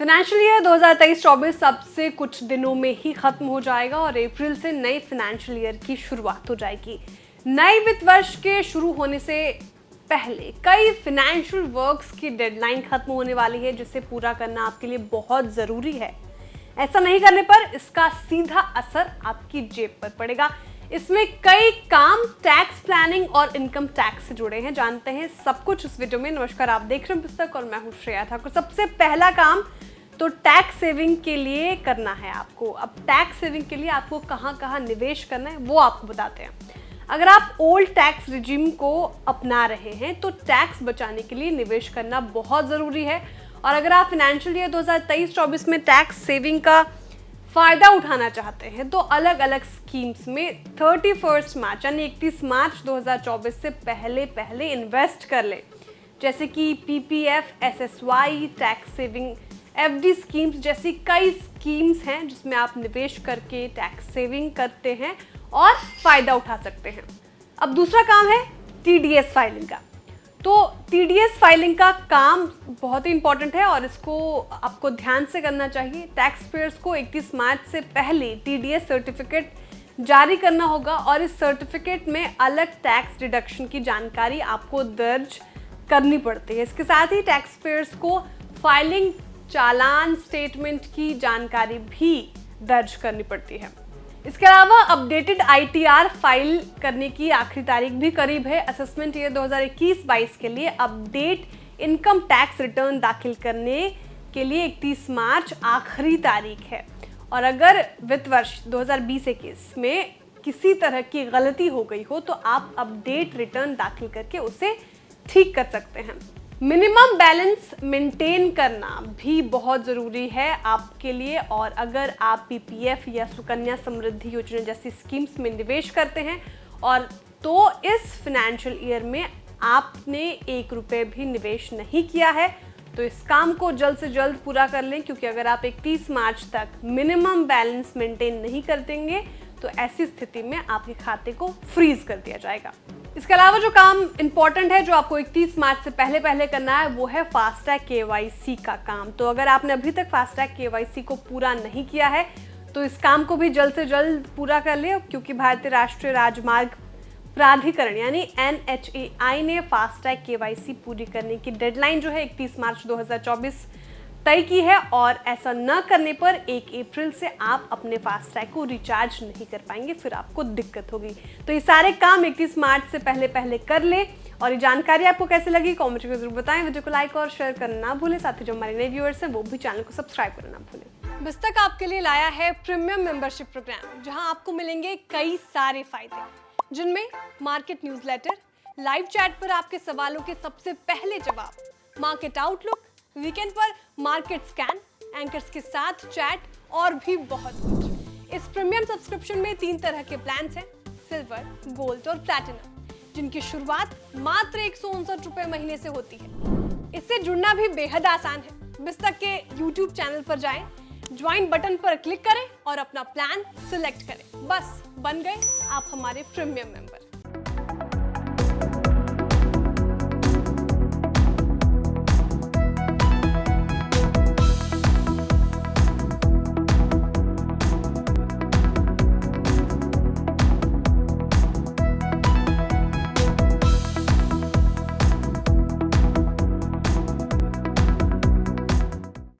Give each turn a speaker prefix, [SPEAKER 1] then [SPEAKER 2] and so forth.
[SPEAKER 1] Financial year 2023-24 सबसे कुछ दिनों में ही खत्म हो जाएगा और अप्रैल से नए फाइनेंशियल ईयर की शुरुआत हो जाएगी। नए वित्त वर्ष के शुरू होने से पहले कई फाइनेंशियल वर्क्स की डेडलाइन खत्म होने वाली है, जिसे पूरा करना आपके लिए बहुत ज़रूरी है। ऐसा नहीं करने पर इसका सीधा असर आपकी जेब पर पड़ेगा। इसमें कई काम टैक्स प्लानिंग और इनकम टैक्स से जुड़े हैं। जानते हैं सब कुछ इस वीडियो में। नमस्कार, आप देख रहे हैं पुस्तक और मैं हूं श्रेया ठाकुर। सबसे पहला काम तो टैक्स सेविंग के लिए करना है आपको। अब टैक्स सेविंग के लिए आपको कहां कहां निवेश करना है वो आपको बताते हैं। अगर आप ओल्ड टैक्स रिजीम को अपना रहे हैं तो टैक्स बचाने के लिए निवेश करना बहुत ज़रूरी है। और अगर आप फाइनेंशियल ईयर 2023-24 में टैक्स सेविंग का फ़ायदा उठाना चाहते हैं तो अलग अलग स्कीम्स में 31 मार्च यानी 31 मार्च 2024 से पहले इन्वेस्ट कर लें। जैसे कि PPF, SSY, tax saving FD schemes जैसी कई स्कीम्स हैं जिसमें आप निवेश करके टैक्स सेविंग करते हैं और फ़ायदा उठा सकते हैं। अब दूसरा काम है टीडीएस फाइलिंग का। तो टीडीएस फाइलिंग का काम बहुत ही इंपॉर्टेंट है और इसको आपको ध्यान से करना चाहिए। टैक्स पेयर्स को 31 मार्च से पहले टीडीएस सर्टिफिकेट जारी करना होगा और इस सर्टिफिकेट में अलग टैक्स डिडक्शन की जानकारी आपको दर्ज करनी पड़ती है। इसके साथ ही टैक्स पेयर्स को फाइलिंग, चालान, स्टेटमेंट की जानकारी भी दर्ज करनी पड़ती है। इसके अलावा अपडेटेड आईटीआर फाइल करने की आखिरी तारीख भी करीब है। असेसमेंट ईयर 2021-22 के लिए अपडेट इनकम टैक्स रिटर्न दाखिल करने के लिए 31 मार्च आखिरी तारीख है। और अगर वित्त वर्ष 2020-21 में किसी तरह की गलती हो गई हो तो आप अपडेट रिटर्न दाखिल करके उसे ठीक कर सकते हैं। मिनिमम बैलेंस मेंटेन करना भी बहुत ज़रूरी है आपके लिए। और अगर आप पीपीएफ या सुकन्या समृद्धि योजना जैसी स्कीम्स में निवेश करते हैं और तो इस फाइनेंशियल ईयर में आपने 1 रुपये भी निवेश नहीं किया है तो इस काम को जल्द से जल्द पूरा कर लें, क्योंकि अगर आप 31 मार्च तक मिनिमम बैलेंस मेंटेन नहीं कर देंगे तो ऐसी स्थिति में आपके खाते को फ्रीज कर दिया जाएगा। इसके अलावा जो काम इंपॉर्टेंट है जो आपको 31 मार्च से पहले करना है वो है फास्टैग केवाईसी का काम। तो अगर आपने अभी तक फास्टैग केवाईसी को पूरा नहीं किया है तो इस काम को भी जल्द से जल्द पूरा कर ले, क्योंकि भारतीय राष्ट्रीय राजमार्ग प्राधिकरण यानी NHAI ने फास्टैग केवाईसी पूरी करने की डेडलाइन जो है 31 मार्च 2024 तय की है। और ऐसा न करने पर 1 अप्रैल से आप अपने फास्टैग को रिचार्ज नहीं कर पाएंगे, फिर आपको दिक्कत होगी। तो ये सारे काम 31 मार्च से पहले कर ले। और ये जानकारी आपको कैसे लगी कमेंट में जरूर बताएं। वीडियो को लाइक और शेयर करना ना भूलें। साथ ही जो हमारे नए व्यूअर्स हैं वो भी चैनल को सब्सक्राइब करना ना भूलें। पुस्तक आपके लिए लाया है प्रीमियम मेंबरशिप प्रोग्राम, जहां आपको मिलेंगे कई सारे फायदे, जिनमें मार्केट न्यूज़लेटर, लाइव चैट पर आपके सवालों के सबसे पहले जवाब, मार्केट आउटलुक, वीकेंड पर मार्केट स्कैन, एंकर्स के साथ चैट और भी बहुत कुछ। इस प्रीमियम सब्सक्रिप्शन में 3 तरह के प्लान्स हैं, सिल्वर, गोल्ड और प्लैटिनम, जिनकी शुरुआत मात्र 159 रुपए महीने से होती है। इससे जुड़ना भी बेहद आसान है। पुस्तक के YouTube चैनल पर जाएं, ज्वाइन बटन पर क्लिक करें और अपना प्लान सिलेक्ट करें। बस बन गए आप हमारे प्रीमियम मेंबर।